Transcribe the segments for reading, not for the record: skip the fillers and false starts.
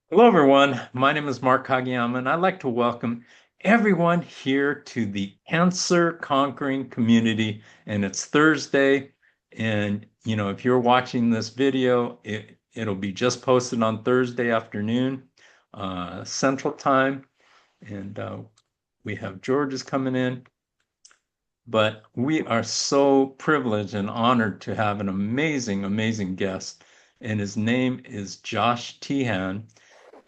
Hello, everyone. My name is Mark Kageyama, and I'd like to welcome everyone here to the Cancer Conquering Community. And it's Thursday. And, if you're watching this video, it'll be just posted on Thursday afternoon, Central Time. And we have George is coming in. But we are so privileged and honored to have an amazing, amazing guest. And his name is Josh Tehan.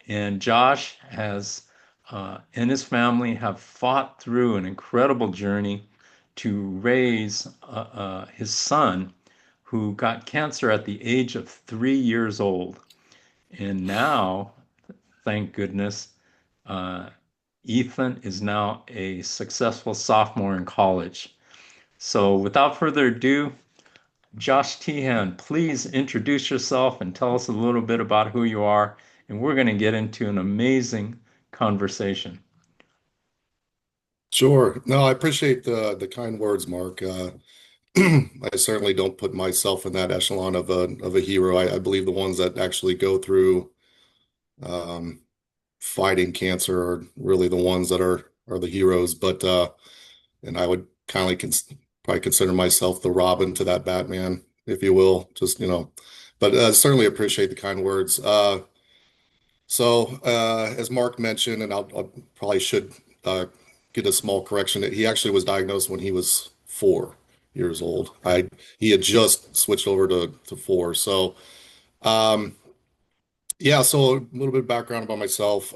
And Josh has and his family have fought through an incredible journey to raise his son, who got cancer at the age of 3 years old. And now, thank goodness, uh, Ethan is now a successful sophomore in college. So, without further ado, Josh Tehan, please introduce yourself and tell us a little bit about who you are, and we're going to get into an amazing conversation. Sure. No, I appreciate the kind words, Mark. I certainly don't put myself in that echelon of a hero. I believe the ones that actually go through um, fighting cancer are really the ones that are the heroes. And I would kindly probably consider myself the Robin to that Batman, if you will. But certainly appreciate the kind words. As Mark mentioned, and I'll probably should get a small correction. He actually was diagnosed when he was 4 years old. He had just switched over to four. Um, yeah. So a little bit of background about myself.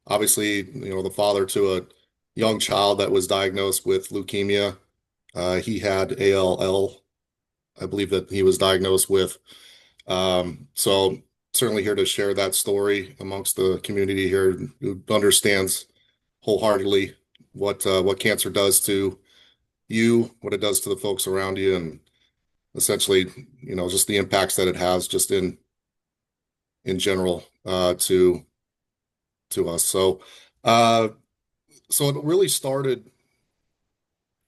Obviously, the father to a young child that was diagnosed with leukemia. He had ALL, I believe that he was diagnosed with. So certainly here to share that story amongst the community here who understands wholeheartedly what cancer does to you, what it does to the folks around you, and essentially, just the impacts that it has just in general to us. Uh, so it really started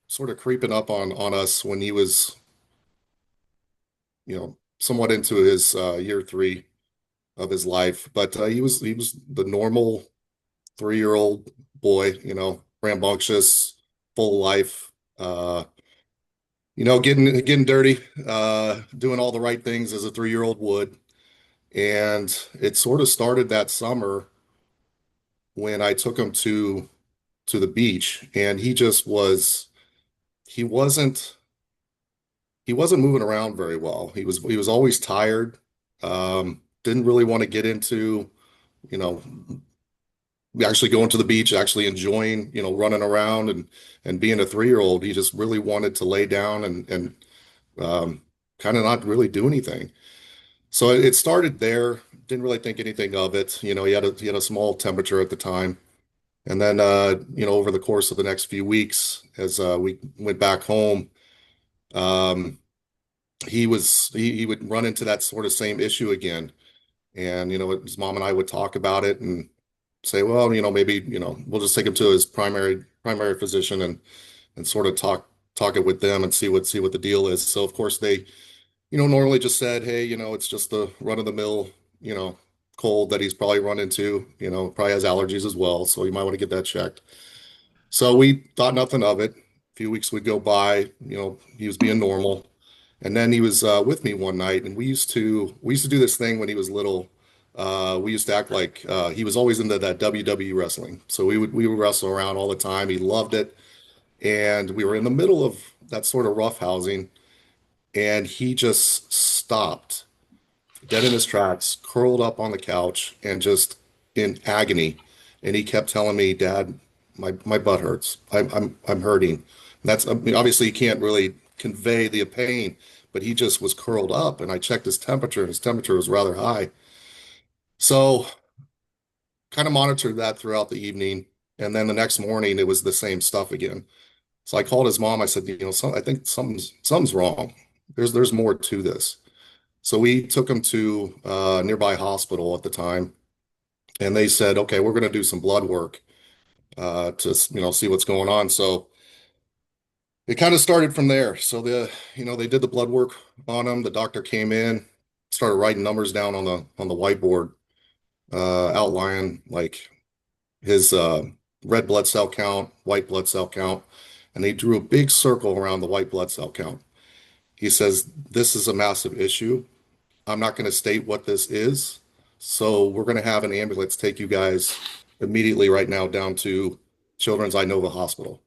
sort of creeping up on us when he was, somewhat into his year three of his life. But he was the normal 3-year-old boy, rambunctious, full life, getting dirty, doing all the right things as a 3-year-old would. And it sort of started that summer when I took him to the beach, and he wasn't he wasn't moving around very well. He was always tired. Didn't really want to get into, you know, actually going to the beach, actually enjoying, running around and being a 3-year-old. He just really wanted to lay down and kind of not really do anything. So it started there. Didn't really think anything of it. He had a small temperature at the time. And then over the course of the next few weeks, as we went back home, um, he would run into that sort of same issue again. And his mom and I would talk about it and say, well, maybe, we'll just take him to his primary physician and sort of talk it with them and see what the deal is. So of course they, normally just said, hey, it's just the run of the mill, cold that he's probably run into, probably has allergies as well. So you might want to get that checked. So we thought nothing of it. A few weeks would go by, he was being normal. And then he was with me one night, and we used to do this thing when he was little. We used to act like he was always into that WWE wrestling. So we would wrestle around all the time. He loved it, and we were in the middle of that sort of rough housing, and he just stopped dead in his tracks, curled up on the couch, and just in agony. And he kept telling me, "Dad, my butt hurts. I'm hurting." That's, I mean, obviously you can't really convey the pain, but he just was curled up. And I checked his temperature, and his temperature was rather high. So kind of monitored that throughout the evening. And then the next morning, it was the same stuff again. So I called his mom. I said, I think something's wrong. There's more to this. So we took him to a nearby hospital at the time, and they said, okay, we're going to do some blood work to see what's going on. So it kind of started from there. So they did the blood work on him. The doctor came in, started writing numbers down on the whiteboard. outlining like his red blood cell count, white blood cell count, and they drew a big circle around the white blood cell count. He says, "This is a massive issue. I'm not going to state what this is. So we're going to have an ambulance take you guys immediately right now down to Children's Inova Hospital."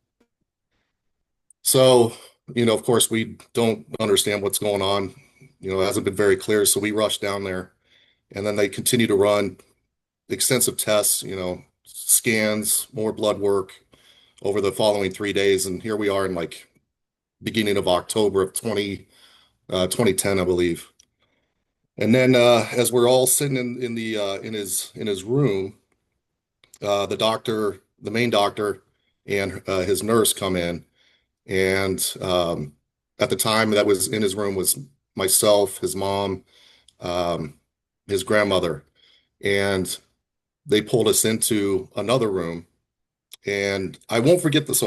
So, of course, we don't understand what's going on. It hasn't been very clear. So we rush down there and then they continue to run extensive tests, scans, more blood work over the following 3 days. And here we are in like beginning of October of 2010, I believe. And then as we're all sitting in the in his room, the main doctor, and his nurse come in, and at the time that was in his room was myself, his mom, um, his grandmother, and they pulled us into another room, and I won't forget this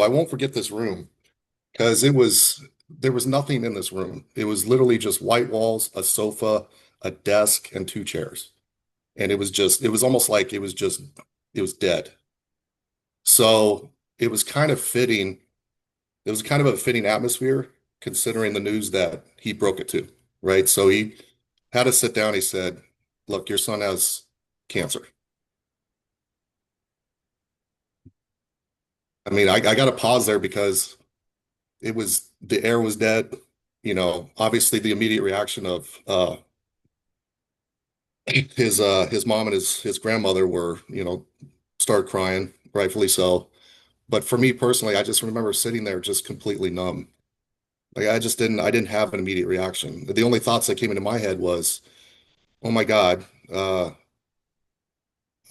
room because there was nothing in this room. It was literally just white walls, a sofa, a desk, and two chairs. And it was almost like it was dead. So it was kind of fitting. It was kind of a fitting atmosphere considering the news that he broke it to, right? So he had us sit down. He said, "Look, your son has cancer." I mean, I got to pause there because the air was dead. Obviously the immediate reaction of his mom and his grandmother were, start crying, rightfully so. But for me personally, I just remember sitting there just completely numb. Like I didn't have an immediate reaction. The only thoughts that came into my head was, oh my God, I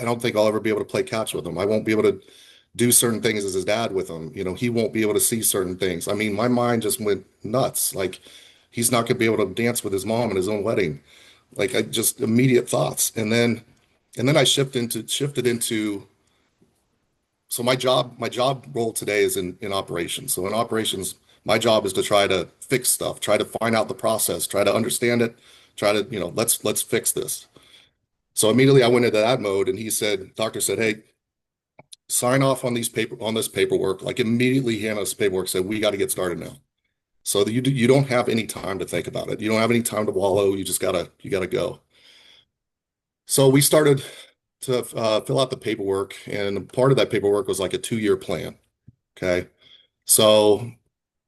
don't think I'll ever be able to play catch with him. I won't be able to do certain things as his dad with him. He won't be able to see certain things. I mean, my mind just went nuts. Like he's not going to be able to dance with his mom at his own wedding. Like I just immediate thoughts. And then I shifted into so my job role today is in operations. So in operations, my job is to try to fix stuff, try to find out the process, try to understand it, try to, let's fix this. So immediately I went into that mode and doctor said, "Hey, sign off on this paperwork." Like immediately hand us paperwork, said, "We got to get started now." So that you don't have any time to think about it. You don't have any time to wallow. You gotta go. So we started to fill out the paperwork, and part of that paperwork was like a 2-year plan. Okay. So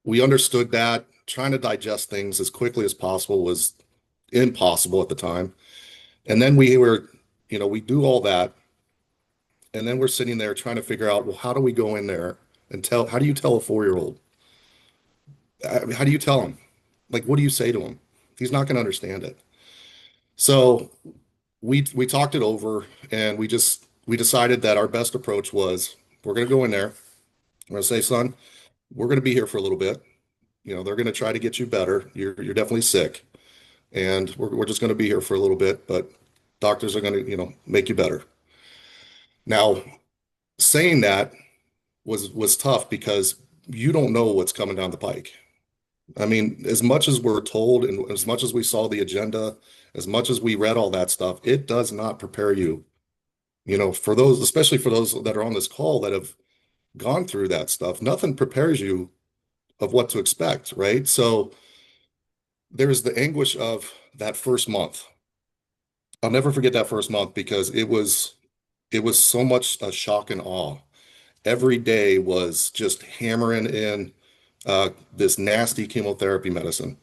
we understood that trying to digest things as quickly as possible was impossible at the time. And then we do all that. And then we're sitting there trying to figure out, well, how do we go in there and how do you tell a 4-year-old? How do you tell him? Like, what do you say to him? He's not going to understand it. So we talked it over and we decided that our best approach was we're going to go in there. I'm going to say, "Son, we're going to be here for a little bit. They're going to try to get you better. You're definitely sick, and we're just going to be here for a little bit, but doctors are going to, make you better." Now, saying that was tough because you don't know what's coming down the pike. I mean, as much as we're told and as much as we saw the agenda, as much as we read all that stuff, it does not prepare you, for those, especially for those that are on this call that have gone through that stuff. Nothing prepares you of what to expect, right? So there's the anguish of that first month. I'll never forget that first month because it was so much a shock and awe. Every day was just hammering in this nasty chemotherapy medicine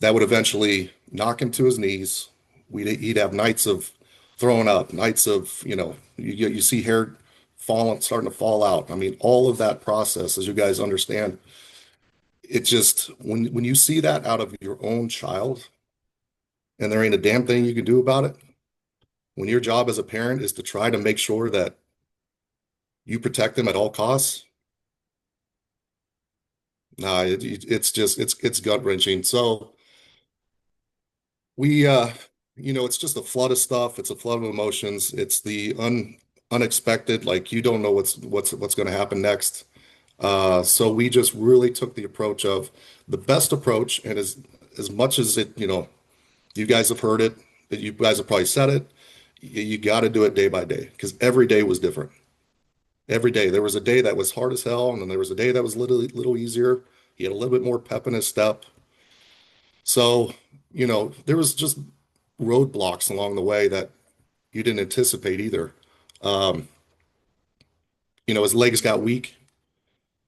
that would eventually knock him to his knees. He'd have nights of throwing up, nights of, you see hair starting to fall out. I mean, all of that process, as you guys understand, it just, when you see that out of your own child and there ain't a damn thing you can do about it, when your job as a parent is to try to make sure that you protect them at all costs, nah, it's just, it's gut wrenching. So, we it's just a flood of stuff. It's a flood of emotions. It's the unexpected, like you don't know what's going to happen next. So we just really took the approach of the best approach, and as much as it, you guys have heard it, that you guys have probably said it, you got to do it day by day because every day was different. Every day. There was a day that was hard as hell, and then there was a day that was little easier. He had a little bit more pep in his step. So, there was just roadblocks along the way that you didn't anticipate either. Um, his legs got weak,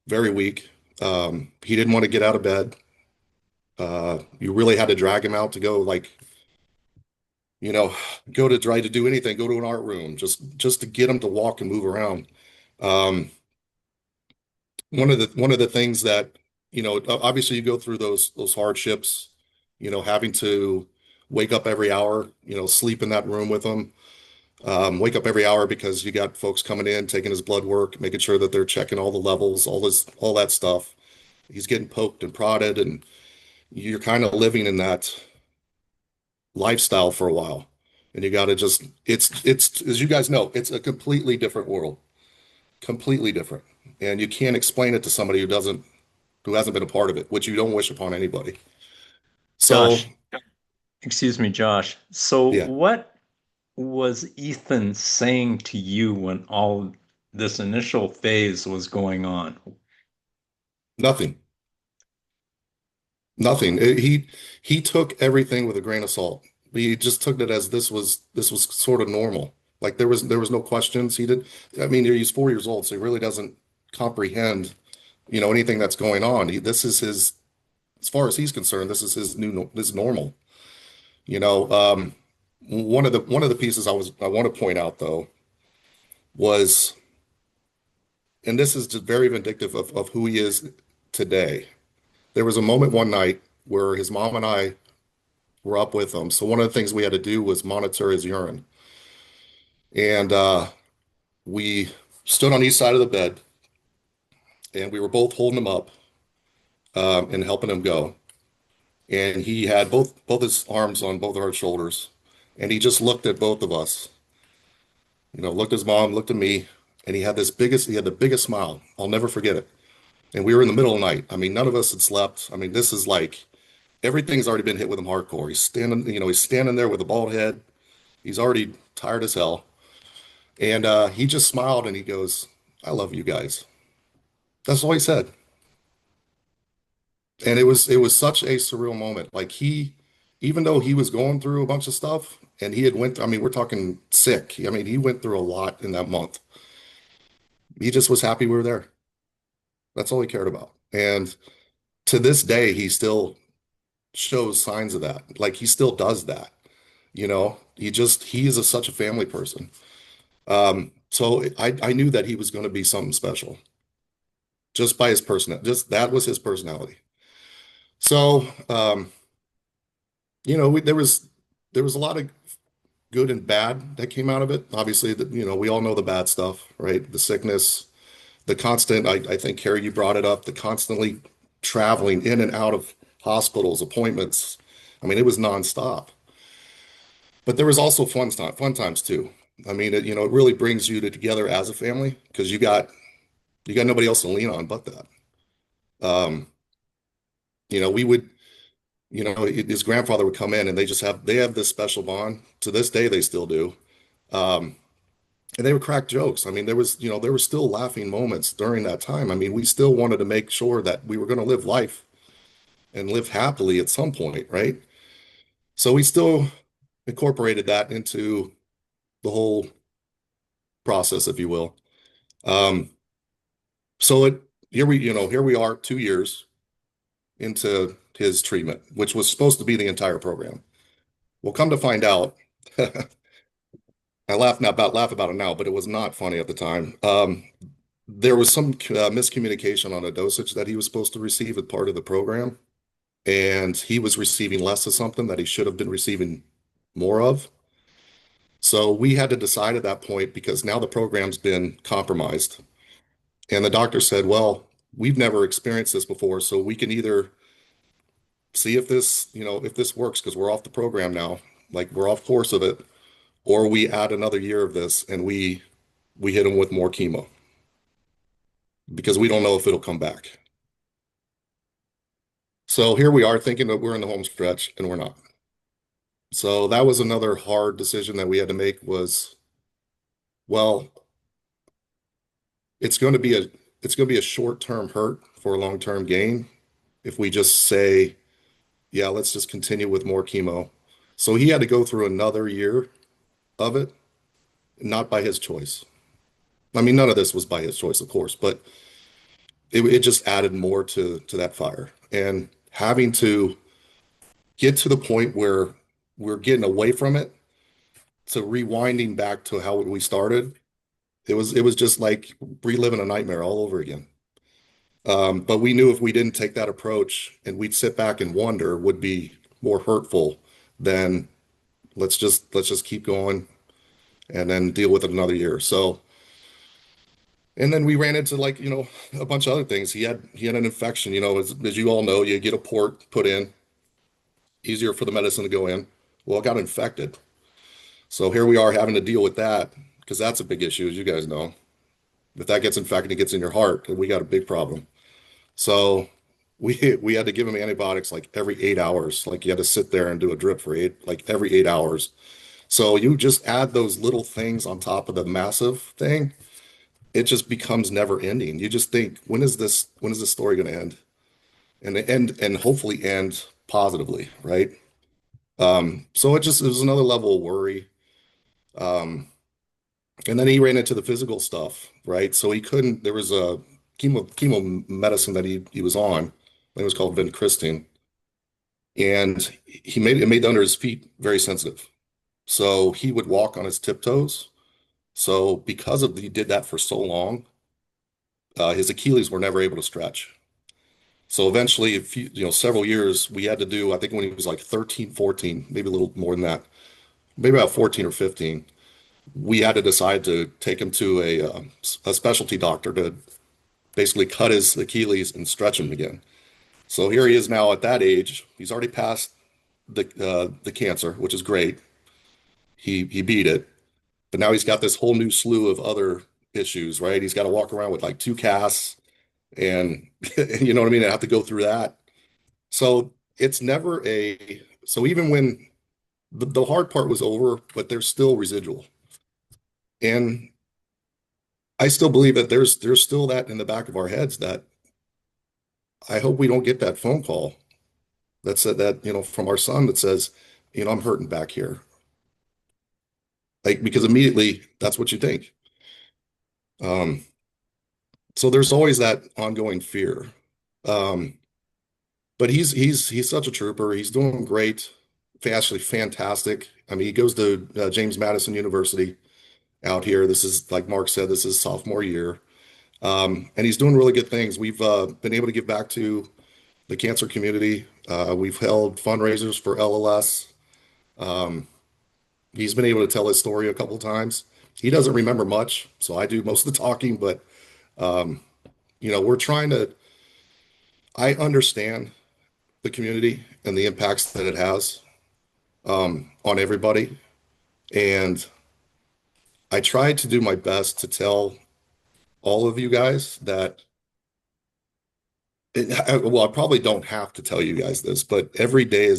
very weak. He didn't want to get out of bed. You really had to drag him out to go, like, you know, go to try to do anything, go to an art room, just to get him to walk and move around. Um, one of the things that, obviously you go through those hardships, having to wake up every hour, sleep in that room with him, wake up every hour because you got folks coming in, taking his blood work, making sure that they're checking all the levels, all that stuff. He's getting poked and prodded, and you're kind of living in that lifestyle for a while. And you got to just, it's, as you guys know, it's a completely different world, completely different. And you can't explain it to somebody who hasn't been a part of it, which you don't wish upon anybody. So, Josh, excuse me, Josh. So yeah, what was Ethan saying to you when all this initial phase was going on? nothing, nothing. He took everything with a grain of salt. He just took it as this was sort of normal. Like there was no questions. He did. I mean, he's 4 years old, so he really doesn't comprehend, anything that's going on. This is his, as far as he's concerned, this is his normal. You know, one of the pieces I want to point out though was, and this is just very vindictive of who he is today. There was a moment one night where his mom and I were up with him. So one of the things we had to do was monitor his urine. And we stood on each side of the bed and we were both holding him up and helping him go. And he had both his arms on both our shoulders. And he just looked at both of us, looked at his mom, looked at me, and he had the biggest smile. I'll never forget it. And we were in the middle of the night. I mean, none of us had slept. I mean, this is like everything's already been hit with him hardcore. He's standing there with a bald head. He's already tired as hell. And he just smiled and he goes, I love you guys. That's all he said. And it was such a surreal moment. Like even though he was going through a bunch of stuff and I mean, we're talking sick. I mean, he went through a lot in that month. He just was happy we were there. That's all he cared about. And to this day, he still shows signs of that. Like he still does that. He is such a family person. So I knew that he was going to be something special just by his person. Just that was his personality. So, there was a lot of good and bad that came out of it. Obviously, we all know the bad stuff, right? The sickness, the constant, I think, Carrie, you brought it up, the constantly traveling in and out of hospitals, appointments. I mean, it was nonstop. But there was also fun times too. I mean, it really brings you together as a family because you got nobody else to lean on but that. Um, we would, his grandfather would come in and they have this special bond. To this day, they still do. Um, and they would crack jokes. I mean, there were still laughing moments during that time. I mean, we still wanted to make sure that we were going to live life and live happily at some point, right? So we still incorporated that into the whole process, if you will. Um, so here we are 2 years into his treatment, which was supposed to be the entire program. Well, come to find out, I laugh about it now, but it was not funny at the time. There was some miscommunication on a dosage that he was supposed to receive as part of the program, and he was receiving less of something that he should have been receiving more of. So we had to decide at that point because now the program's been compromised. And the doctor said, well, we've never experienced this before, so we can either see if this works because we're off the program now, like we're off course of it, or we add another year of this and we hit him with more chemo because we don't know if it'll come back. So here we are thinking that we're in the home stretch and we're not. So that was another hard decision that we had to make was, well, it's going to be a it's going to be a short-term hurt for a long-term gain if we just say, yeah, let's just continue with more chemo. So he had to go through another year of it, not by his choice. I mean, none of this was by his choice, of course, but it just added more to that fire. And having to get to the point where we're getting away from it to rewinding back to how we started, it was just like reliving a nightmare all over again. But we knew if we didn't take that approach and we'd sit back and wonder would be more hurtful than let's just keep going and then deal with it another year. So, and then we ran into like, a bunch of other things. He had an infection, as you all know, you get a port put in, easier for the medicine to go in. Well, it got infected. So here we are having to deal with that because that's a big issue, as you guys know. If that gets infected, it gets in your heart, we got a big problem. So we had to give him antibiotics like every 8 hours. Like you had to sit there and do a drip for like every 8 hours. So you just add those little things on top of the massive thing, it just becomes never ending. You just think, when is this story going to end? And hopefully end positively, right? So it was another level of worry. Um, and then he ran into the physical stuff, right? So he couldn't, there was a chemo medicine that he was on. I think it was called vincristine. And it made under his feet very sensitive. So he would walk on his tiptoes. So because of he did that for so long, his Achilles were never able to stretch. So eventually, several years, we had to do, I think when he was like 13, 14, maybe a little more than that, maybe about 14 or 15, we had to decide to take him to a specialty doctor to basically cut his Achilles and stretch him again. So here he is now at that age. He's already passed the cancer, which is great. He beat it, but now he's got this whole new slew of other issues, right? He's got to walk around with like two casts and you know what I mean? I have to go through that. So it's never so even when the hard part was over, but there's still residual. And I still believe that there's still that in the back of our heads that I hope we don't get that phone call that said that, from our son that says, I'm hurting back here. Like, because immediately that's what you think. Um, so there's always that ongoing fear. Um, but he's such a trooper. He's doing great, actually fantastic. I mean, he goes to James Madison University out here. This is, like Mark said, this is sophomore year. And he's doing really good things. We've been able to give back to the cancer community. We've held fundraisers for LLS. Um, he's been able to tell his story a couple times. He doesn't remember much, so I do most of the talking, but um, we're trying to, I understand the community and the impacts that it has on everybody. And I try to do my best to tell all of you guys that well, I probably don't have to tell you guys this, but every day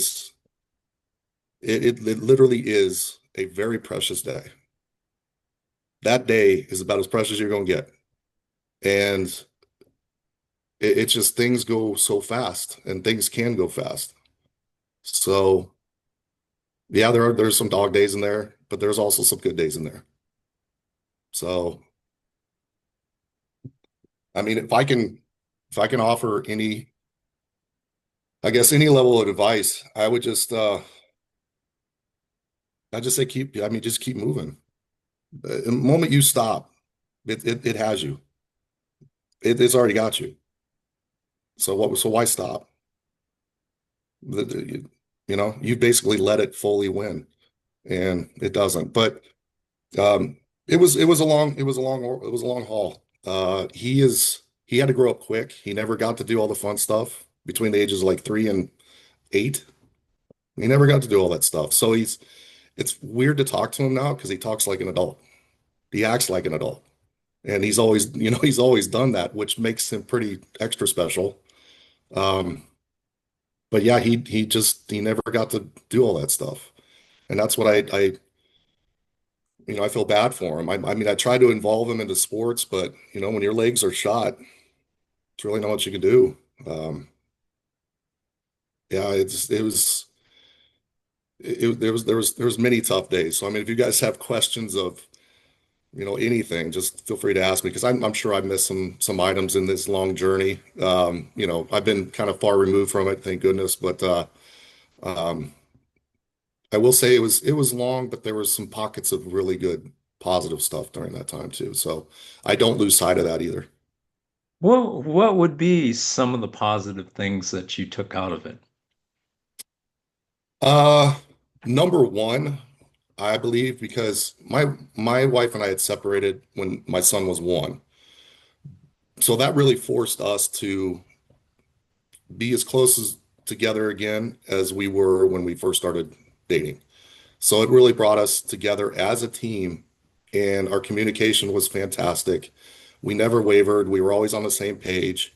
it literally is a very precious day. That day is about as precious as you're going to get. And it's just things go so fast and things can go fast. So yeah, there's some dog days in there, but there's also some good days in there. So I mean, if I can offer any, I guess any level of advice, I just say I mean, just keep moving. The moment you stop, it has you. It's already got you. So why stop? You basically let it fully win, and it doesn't. But it was a long haul. He had to grow up quick. He never got to do all the fun stuff between the ages of like 3 and 8. He never got to do all that stuff. So it's weird to talk to him now because he talks like an adult. He acts like an adult. And he's always done that, which makes him pretty extra special. Um, but yeah, he never got to do all that stuff. And that's what I feel bad for him. I mean, I try to involve him into sports, but when your legs are shot, it's really not what you can do. Um, yeah, there was many tough days. So I mean, if you guys have questions of anything, just feel free to ask me because I'm sure I missed some items in this long journey. I've been kind of far removed from it, thank goodness. But um, I will say it was long, but there was some pockets of really good positive stuff during that time too. So I don't lose sight of that either. What would be some of the positive things that you took out of it? Uh, Number one, I believe because my wife and I had separated when my son was 1. So that really forced us to be as close as together again as we were when we first started dating. So it really brought us together as a team, and our communication was fantastic. We never wavered. We were always on the same page.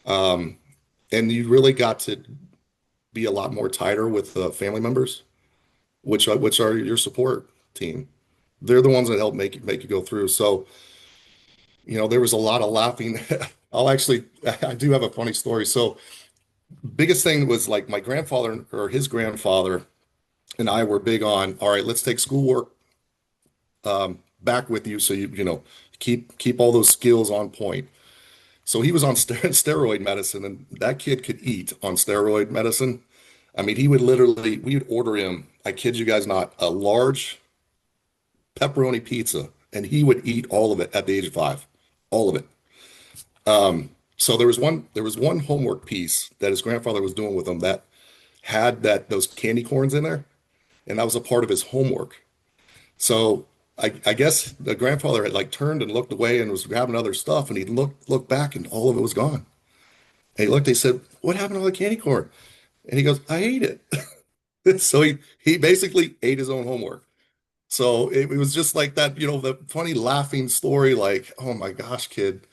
Um, and you really got to be a lot more tighter with family members, which are your support team. They're the ones that help make you go through. So, there was a lot of laughing. I do have a funny story. So, biggest thing was like my grandfather or his grandfather and I were big on, all right, let's take schoolwork back with you so keep all those skills on point. So he was on steroid medicine, and that kid could eat on steroid medicine. I mean, we would order him, I kid you guys not, a large pepperoni pizza, and he would eat all of it at the age of 5, all of it. So there was one homework piece that his grandfather was doing with him that had those candy corns in there, and that was a part of his homework. So I guess the grandfather had like turned and looked away and was grabbing other stuff, and he looked back and all of it was gone. And he looked, they said, "What happened to all the candy corn?" And he goes, "I ate it." So he basically ate his own homework. So it was just like that, the funny laughing story, like, oh my gosh, kid.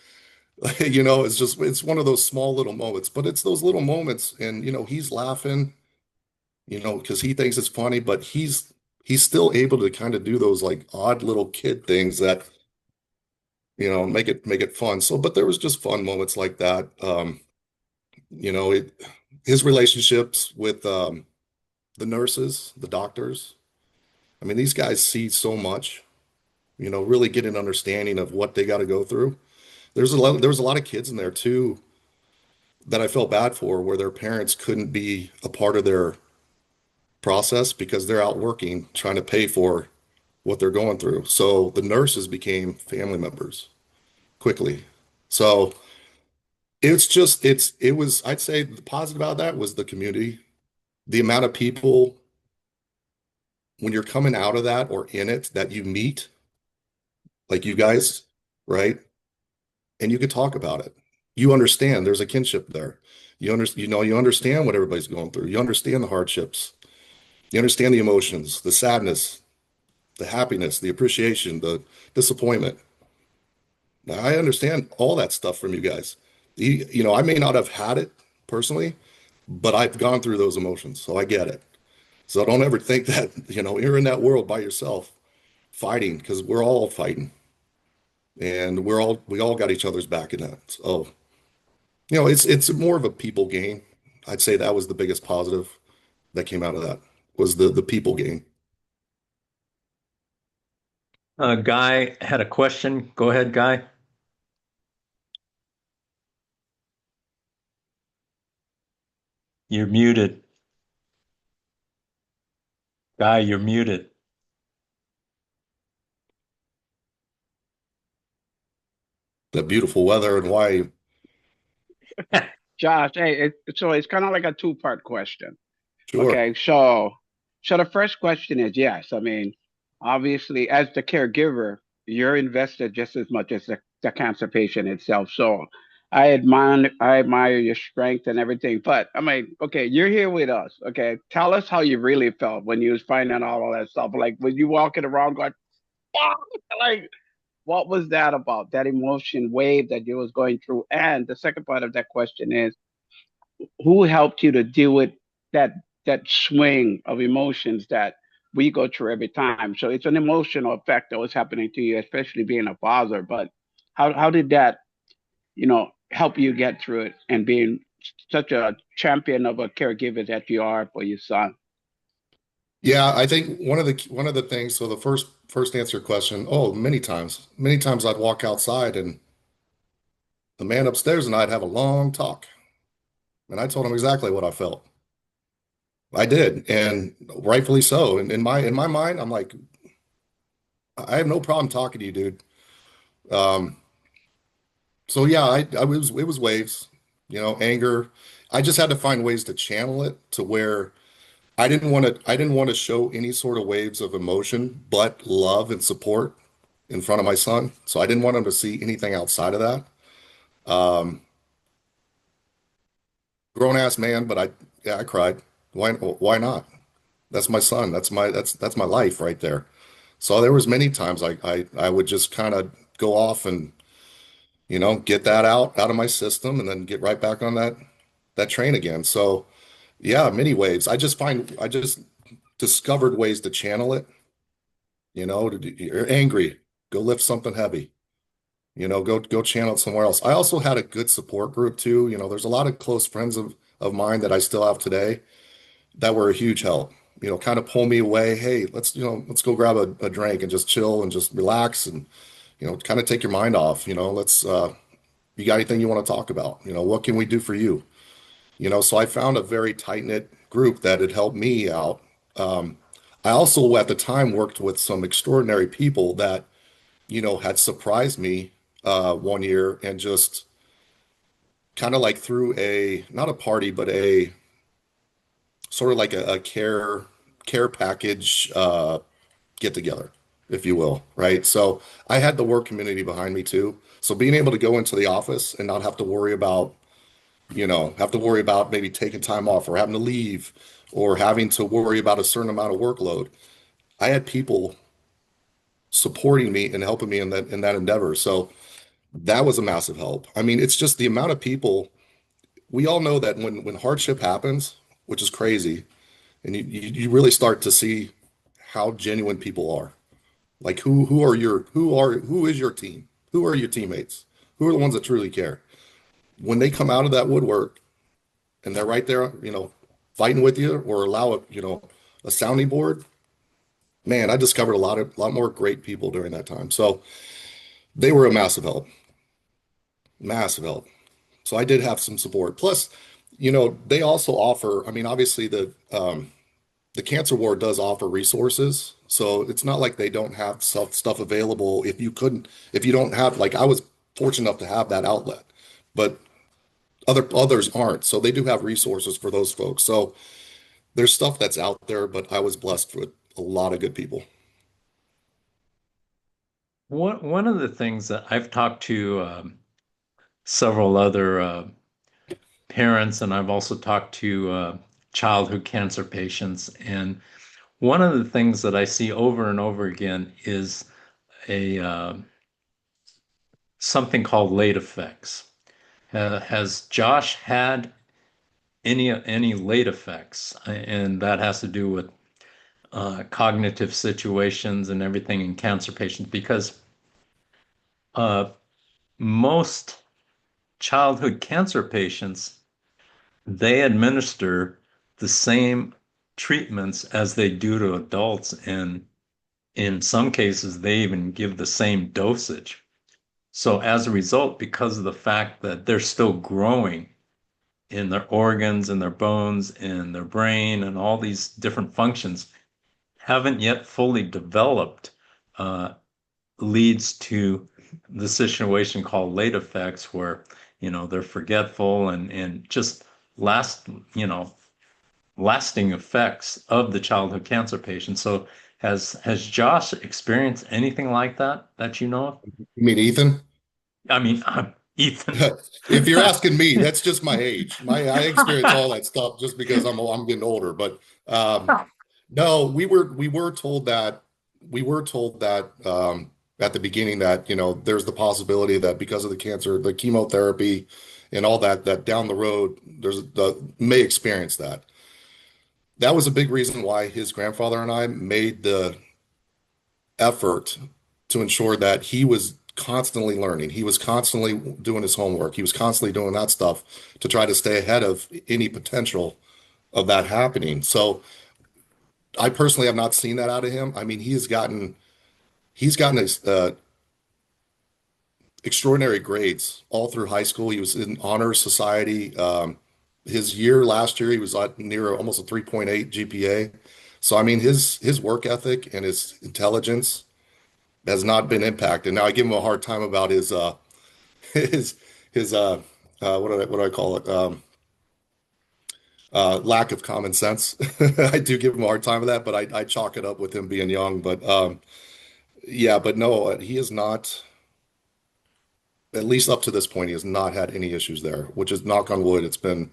It's one of those small little moments, but it's those little moments, and he's laughing, because he thinks it's funny, but he's still able to kind of do those like odd little kid things that make it fun. So, but there was just fun moments like that. You know, it his relationships with the nurses, the doctors. I mean, these guys see so much. Really get an understanding of what they got to go through. There was a lot of kids in there too that I felt bad for, where their parents couldn't be a part of their process because they're out working, trying to pay for what they're going through. So the nurses became family members quickly. So I'd say the positive about that was the community, the amount of people when you're coming out of that or in it that you meet, like you guys, right? And you could talk about it. You understand there's a kinship there. You understand what everybody's going through. You understand the hardships. You understand the emotions, the sadness, the happiness, the appreciation, the disappointment. Now, I understand all that stuff from you guys. I may not have had it personally, but I've gone through those emotions, so I get it. So don't ever think that, you're in that world by yourself fighting, because we're all fighting, and we all got each other's back in that. So, it's more of a people game. I'd say that was the biggest positive that came out of that was the people game. Guy had a question. Go ahead, Guy. You're muted. Guy, you're muted. The beautiful weather and why. Josh, hey, so it's kind of like a two-part question. Sure. Okay, so the first question is yes. I mean, obviously, as the caregiver, you're invested just as much as the cancer patient itself. So I admire your strength and everything. But I mean, okay, you're here with us. Okay, tell us how you really felt when you was finding out all that stuff. Like, was you walking around going, "Fuck," like, what was that about? That emotion wave that you was going through. And the second part of that question is, who helped you to deal with that that swing of emotions that we go through every time. So it's an emotional effect that was happening to you, especially being a father. But how did that, help you get through it and being such a champion of a caregiver that you are for your son? Yeah, I think one of the things, so the first answer question, oh, many times I'd walk outside and the man upstairs and I'd have a long talk. And I told him exactly what I felt. I did, and rightfully so. And in my mind, I'm like, I have no problem talking to you, dude. Um, so yeah, I was it was waves, anger. I just had to find ways to channel it to where I didn't want to show any sort of waves of emotion but love and support in front of my son. So I didn't want him to see anything outside of that. Um, Grown ass man, but yeah, I cried. Why not? That's my son. That's my life right there. So there was many times I would just kind of go off and get that out of my system and then get right back on that train again. So yeah, many waves. I just discovered ways to channel it. You're angry, go lift something heavy. Go channel it somewhere else. I also had a good support group too. There's a lot of close friends of mine that I still have today that were a huge help. Kind of pull me away. Hey, let's go grab a drink and just chill and just relax and kind of take your mind off. Let's you got anything you want to talk about? What can we do for you? So I found a very tight-knit group that had helped me out. Um, I also at the time worked with some extraordinary people that had surprised me one year and just kind of like threw not a party, but a sort of like a care package get together, if you will, right? So I had the work community behind me too. So being able to go into the office and not have to worry about maybe taking time off or having to leave or having to worry about a certain amount of workload. I had people supporting me and helping me in that endeavor. So that was a massive help. I mean, it's just the amount of people. We all know that when hardship happens, which is crazy, and you really start to see how genuine people are. Like who is your team? Who are your teammates? Who are the ones that truly care? When they come out of that woodwork and they're right there, fighting with you or allow a sounding board, man, I discovered a lot more great people during that time. So they were a massive help. Massive help. So I did have some support. Plus, they also offer, I mean, obviously the cancer ward does offer resources. So it's not like they don't have stuff available if you don't have, like I was fortunate enough to have that outlet, but others aren't. So they do have resources for those folks. So there's stuff that's out there, but I was blessed with a lot of good people. One of the things that I've talked to several other parents, and I've also talked to childhood cancer patients, and one of the things that I see over and over again is a something called late effects. Has Josh had any late effects? And that has to do with cognitive situations and everything in cancer patients because uh, most childhood cancer patients they administer the same treatments as they do to adults, and in some cases, they even give the same dosage. So as a result, because of the fact that they're still growing in their organs and their bones and their brain and all these different functions haven't yet fully developed, uh, leads to the situation called late effects where, they're forgetful and just last, lasting effects of the childhood cancer patient. So has Josh experienced anything like that you know of? You mean Ethan? I mean, Ethan. If you're asking me, that's just my age. I experience all that stuff just because I'm getting older. But no, we were told that at the beginning that there's the possibility that because of the cancer, the chemotherapy, and all that down the road may experience that. that was a big reason why his grandfather and I made the effort to ensure that he was constantly learning. He was constantly doing his homework. He was constantly doing that stuff to try to stay ahead of any potential of that happening. So I personally have not seen that out of him. I mean, he's gotten extraordinary grades all through high school. He was in honor society. His year last year, he was at near almost a 3.8 GPA. So I mean, his work ethic and his intelligence has not been impacted. Now I give him a hard time about his his his what do I call it? Lack of common sense. I do give him a hard time with that, but I chalk it up with him being young. But yeah, but no, he has not, at least up to this point, he has not had any issues there, which is knock on wood, it's been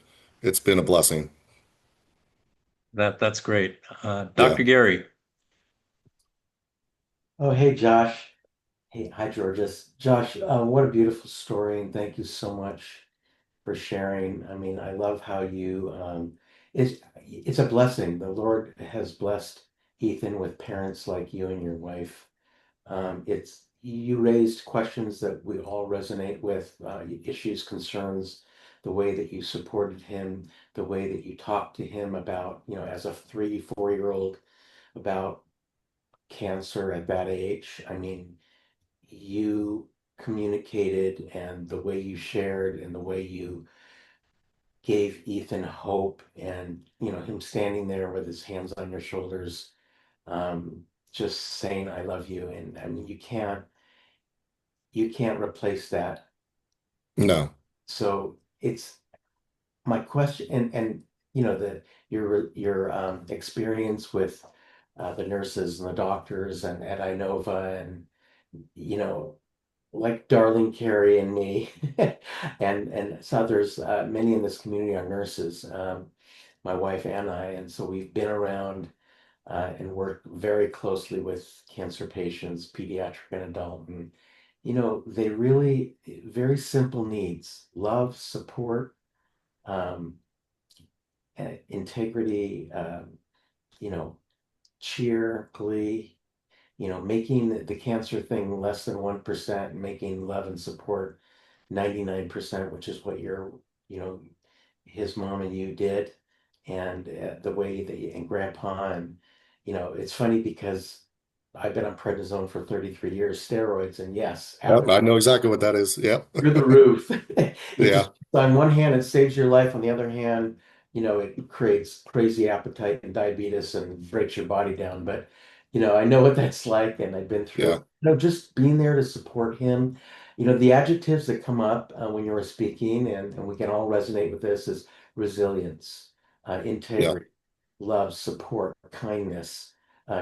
a blessing. That's great. Yeah. Dr. Gary. Oh, hey, Josh. Hey, hi, Georges. Josh, what a beautiful story, and thank you so much for sharing. I mean, I love how you, it's a blessing. The Lord has blessed Ethan with parents like you and your wife. You raised questions that we all resonate with, issues, concerns, the way that you supported him, the way that you talked to him about, as a 3, 4-year-old about cancer at that age. I mean, you communicated and the way you shared and the way you gave Ethan hope and, him standing there with his hands on your shoulders, um, just saying, I love you. And I mean, you can't replace that. No. So it's my question and your experience with the nurses and the doctors and at Inova and you know like Darling Carey and me, and so others, many in this community are nurses, my wife and I, and so we've been around and worked very closely with cancer patients, pediatric and adult, and they really very simple needs: love, support, um, integrity, you know, cheer, glee. Making the cancer thing less than 1%, making love and support 99%, which is what you know, his mom and you did. And the way that and grandpa, and, it's funny because I've been on prednisone for 33 years, steroids, and yes, Yep, I know exactly what that is. Yep. through the roof. It Yeah. just, on one hand, it saves your life. On the other hand, it creates crazy appetite and diabetes and breaks your body down. But, I know what that's like and I've been through it. Yeah. Just being there to support him. The adjectives that come up when you were speaking, and we can all resonate with this, is resilience, Yeah. integrity, love, support, kindness,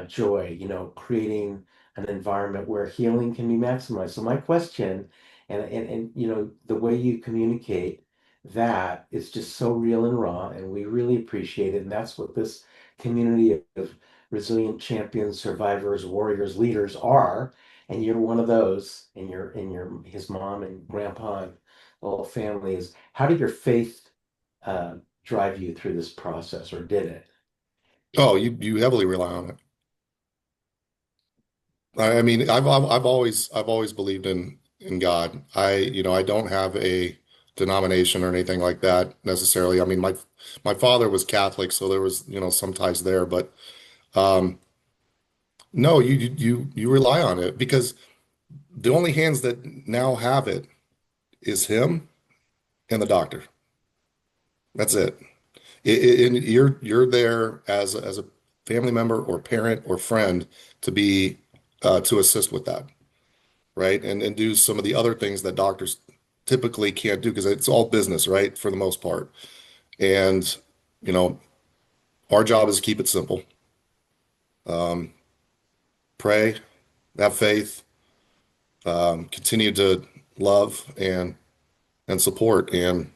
joy, creating an environment where healing can be maximized. So my question, and the way you communicate that is just so real and raw, and we really appreciate it. And that's what this community of resilient champions, survivors, warriors, leaders are. And you're one of those, and his mom and grandpa and the whole family is. How did your faith uh, drive you through this process, or did it? Oh, you heavily rely on it. I mean, I've always believed in God. I don't have a denomination or anything like that necessarily. I mean, my father was Catholic, so there was, some ties there, but no, you rely on it because the only hands that now have it is him and the doctor. That's it. And you're there as a family member or parent or friend to be to assist with that, right? And do some of the other things that doctors typically can't do because it's all business, right? For the most part. And, you know, our job is to keep it simple. Um, Pray, have faith, continue to love and support, and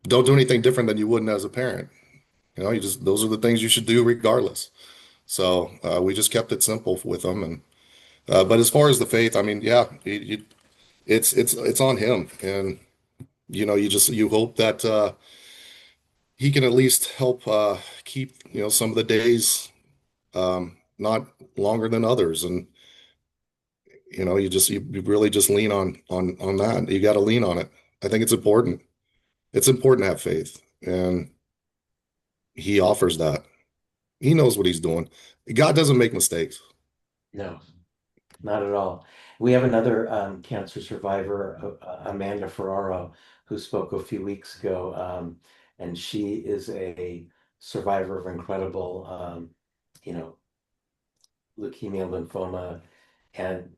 don't do anything different than you wouldn't as a parent. You just those are the things you should do regardless. So we just kept it simple with them, and but as far as the faith, I mean, yeah, it's on him, and you hope that he can at least help keep, some of the days not longer than others. And you really just lean on that. You got to lean on it. I think it's important. It's important to have faith, and he offers that. He knows what he's doing. God doesn't make mistakes. No, not at all. We have another cancer survivor, Amanda Ferraro, who spoke a few weeks ago, and she is a survivor of incredible, you know, leukemia, lymphoma, and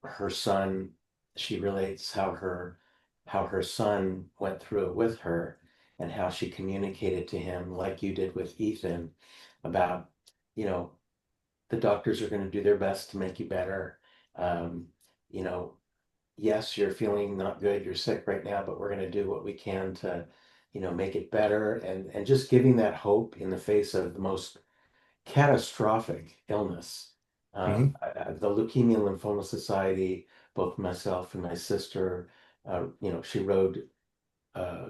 her son. She relates how her son went through it with her, and how she communicated to him, like you did with Ethan, about, you know, the doctors are going to do their best to make you better. Um, you know, yes, you're feeling not good, you're sick right now, but we're going to do what we can to, make it better, and just giving that hope in the face of the most catastrophic illness. Hmm. The Leukemia and Lymphoma Society, both myself and my sister, she rode uh,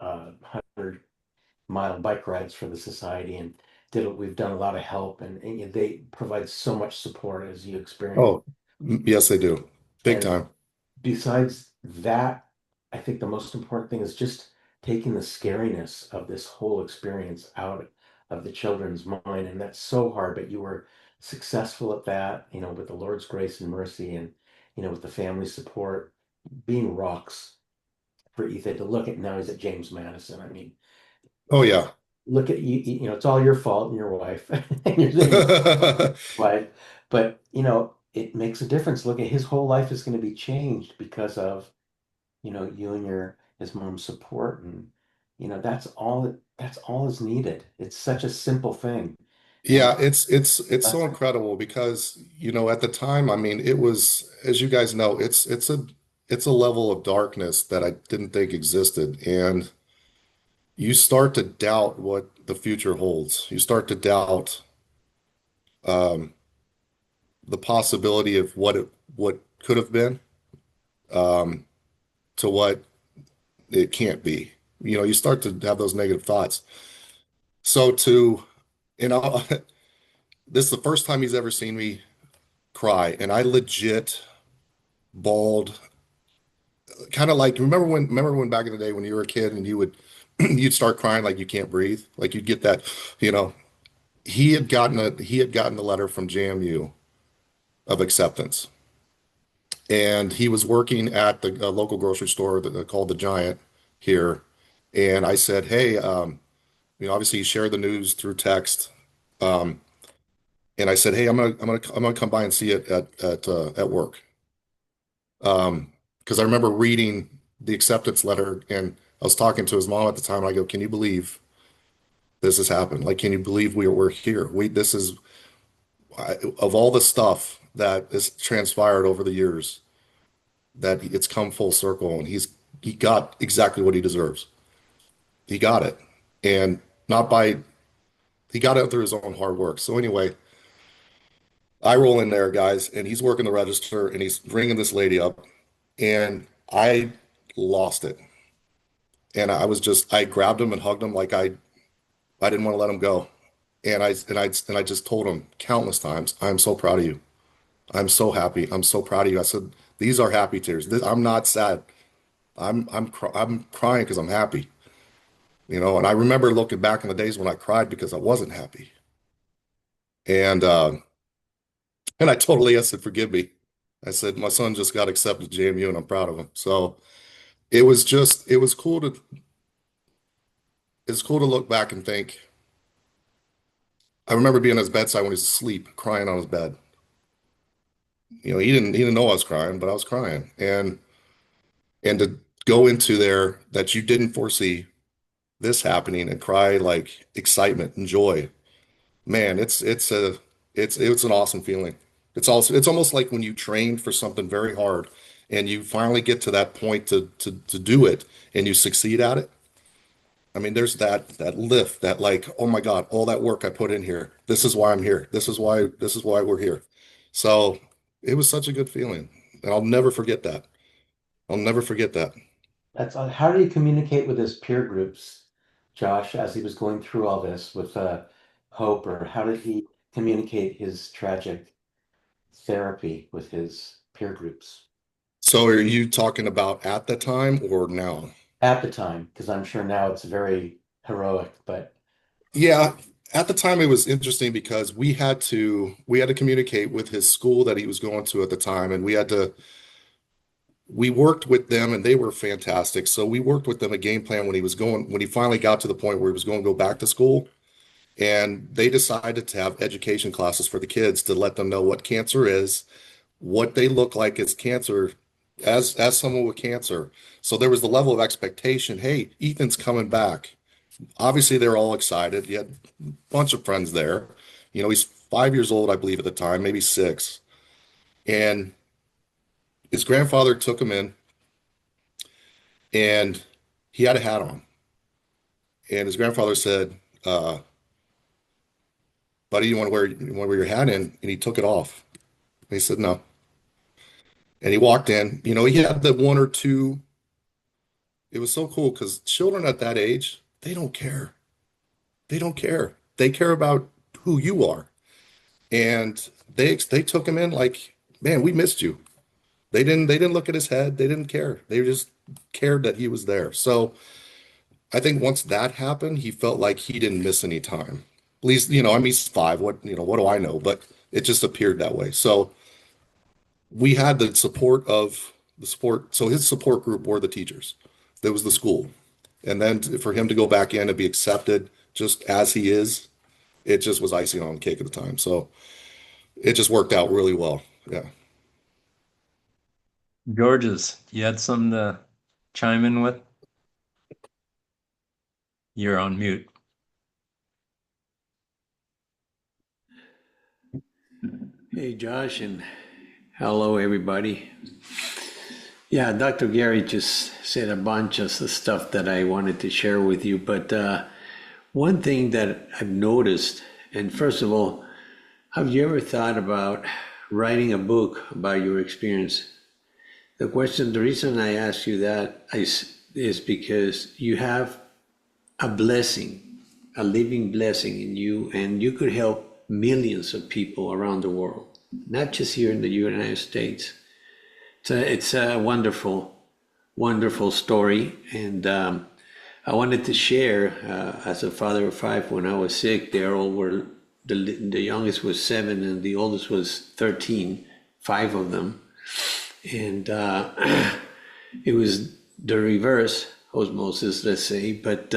100-mile bike rides for the society, and we've done a lot of help, and they provide so much support as you experience. Oh, yes, they do. Big And time. besides that, I think the most important thing is just taking the scariness of this whole experience out of the children's mind. And that's so hard, but you were successful at that, with the Lord's grace and mercy, and, with the family support, being rocks for Ethan to look at. Now he's at James Madison. I mean, Oh, yeah. look at you, it's all your fault and your wife and your wife, but it makes a difference. Look at his whole life is going to be changed because of you and your his mom's support, and that's all is needed. It's such a simple thing, and Yeah, it's so blessing. incredible because, at the time, I mean, it was, as you guys know, it's a level of darkness that I didn't think existed. And you start to doubt what the future holds. You start to doubt um, the possibility of what could have been um, to what it can't be. You start to have those negative thoughts. So you know, this is the first time he's ever seen me cry, and I legit bawled, kind of like, remember when back in the day when you were a kid and you'd start crying like you can't breathe, like you'd get that, you know. He had gotten a letter from JMU of acceptance, and he was working at the local grocery store called the Giant here. And I said, hey, obviously he shared the news through text. Um, and I said, hey, I'm gonna come by and see it at work. Because I remember reading the acceptance letter, and I was talking to his mom at the time, and I go, can you believe this has happened? Like, can you believe we're here? This is, of all the stuff that has transpired over the years, that it's come full circle, and he got exactly what he deserves. He got it, and not by he got it through his own hard work. So anyway, I roll in there, guys, and he's working the register, and he's ringing this lady up, and I lost it. And I grabbed him and hugged him like I didn't want to let him go. And I just told him countless times, I'm so proud of you. I'm so happy. I'm so proud of you. I said, these are happy tears. I'm not sad. I'm crying because I'm happy. And I remember looking back in the days when I cried because I wasn't happy. And and I said, forgive me. I said, my son just got accepted to JMU and I'm proud of him. So it's cool to look back and think. I remember being at his bedside when he was asleep, crying on his bed. He didn't know I was crying, but I was crying. And to go into there that you didn't foresee this happening and cry like excitement and joy. Man, it's an awesome feeling. It's almost like when you train for something very hard and you finally get to that point to do it and you succeed at it. I mean, there's that lift, that like, oh my God, all that work I put in here. This is why I'm here. This is why we're here. So it was such a good feeling. And I'll never forget that. I'll never forget that. How do you communicate with his peer groups, Josh, as he was going through all this with Hope, or how did he communicate his tragic therapy with his peer groups So are you talking about at the time or now? at the time? Because I'm sure now it's very heroic, but Yeah, at the time it was interesting because we had to communicate with his school that he was going to at the time, and we worked with them and they were fantastic. So we worked with them a game plan when he finally got to the point where he was going to go back to school. And they decided to have education classes for the kids to let them know what cancer is, what they look like as cancer, as someone with cancer. So there was the level of expectation. Hey, Ethan's coming back. Obviously, they're all excited. He had a bunch of friends there. He's 5 years old, I believe, at the time, maybe 6. And his grandfather took him in, and he had a hat on. And his grandfather said, "Buddy, you want to wear your hat in?" And he took it off. And he said, "No." And he walked in. He had the one or two. It was so cool because children at that age, they don't care. They don't care. They care about who you are. And they took him in like, man, we missed you. They didn't look at his head. They didn't care. They just cared that he was there. So I think once that happened, he felt like he didn't miss any time. At least, I mean, he's 5. What do I know? But it just appeared that way. So we had the support of the support. So his support group were the teachers. There was the school. And then for him to go back in and be accepted just as he is, it just was icing on the cake at the time. So it just worked out really well. Yeah. Georges, you had something to chime in with? You're on mute. Hey, Josh, and hello, everybody. Yeah, Dr. Gary just said a bunch of the stuff that I wanted to share with you. But one thing that I've noticed, and first of all, have you ever thought about writing a book about your experience? The reason I ask you that is because you have a blessing, a living blessing in you, and you could help millions of people around the world, not just here in the United States. It's a wonderful, wonderful story. And I wanted to share, as a father of 5, when I was sick, they all were, the youngest was 7 and the oldest was 13, 5 of them. And it was the reverse osmosis, let's say, but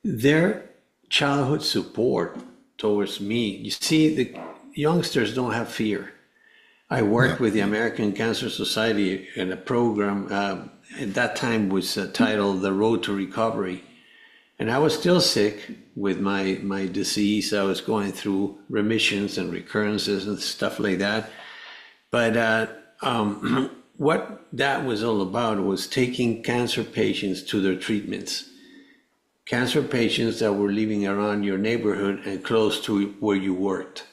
their childhood support towards me, you see, the youngsters don't have fear. I worked with the American Cancer Society in a program, at that time was titled The Road to Recovery. And I was still sick with my disease. I was going through remissions and recurrences and stuff like that. But what that was all about was taking cancer patients to their treatments. Cancer patients that were living around your neighborhood and close to where you worked.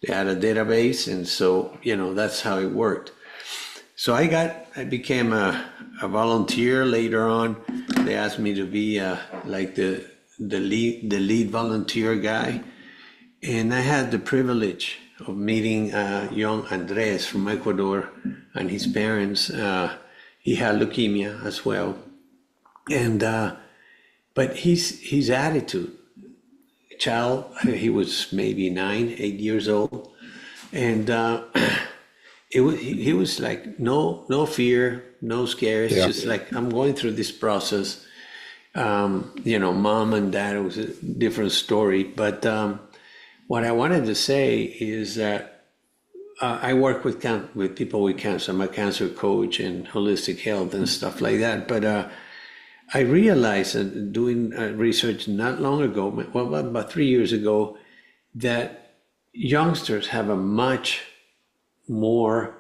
They had a database, and so, that's how it worked. So I became a volunteer later on. They asked me to be like the lead volunteer guy. And I had the privilege of meeting young Andres from Ecuador and his parents. He had leukemia as well. And but his attitude, he was maybe 9, 8 years old, and he was like no fear, no scares, just like, I'm going through this process. Mom and dad, it was a different story, but what I wanted to say is that I work with people with cancer. I'm a cancer coach and holistic health and stuff like that, but I realized, doing research not long ago, well, about 3 years ago, that youngsters have a much more,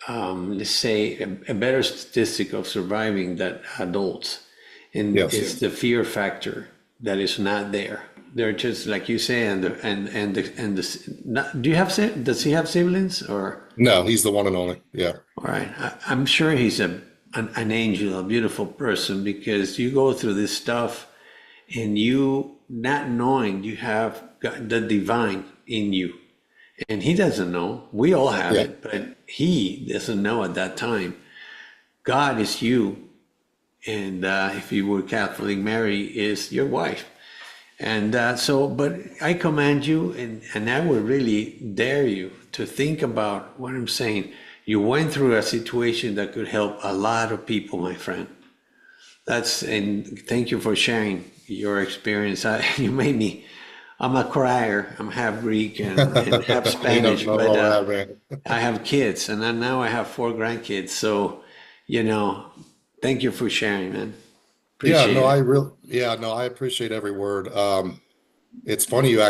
let's say, a better statistic of surviving than adults. And it's the fear factor that is not there. They're just like you say, does he have siblings or? No, he's the one and only. Yeah. All right. I'm sure he's an angel, a beautiful person, because you go through this stuff and you not knowing you have got the divine in you. And he doesn't know. We all have Yeah. it, but he doesn't know at that time. God is you, and if you were Catholic, Mary is your wife. And but I command you, and I would really dare you to think about what I'm saying. You went through a situation that could help a lot of people, my friend. And thank you for sharing your experience. You made me, I'm a crier. I'm half Greek and half Spanish, No, but all that, man. I have kids, and then now I have 4 grandkids. So, thank you for sharing, man. Yeah, Appreciate it. no, I appreciate every word. It's funny you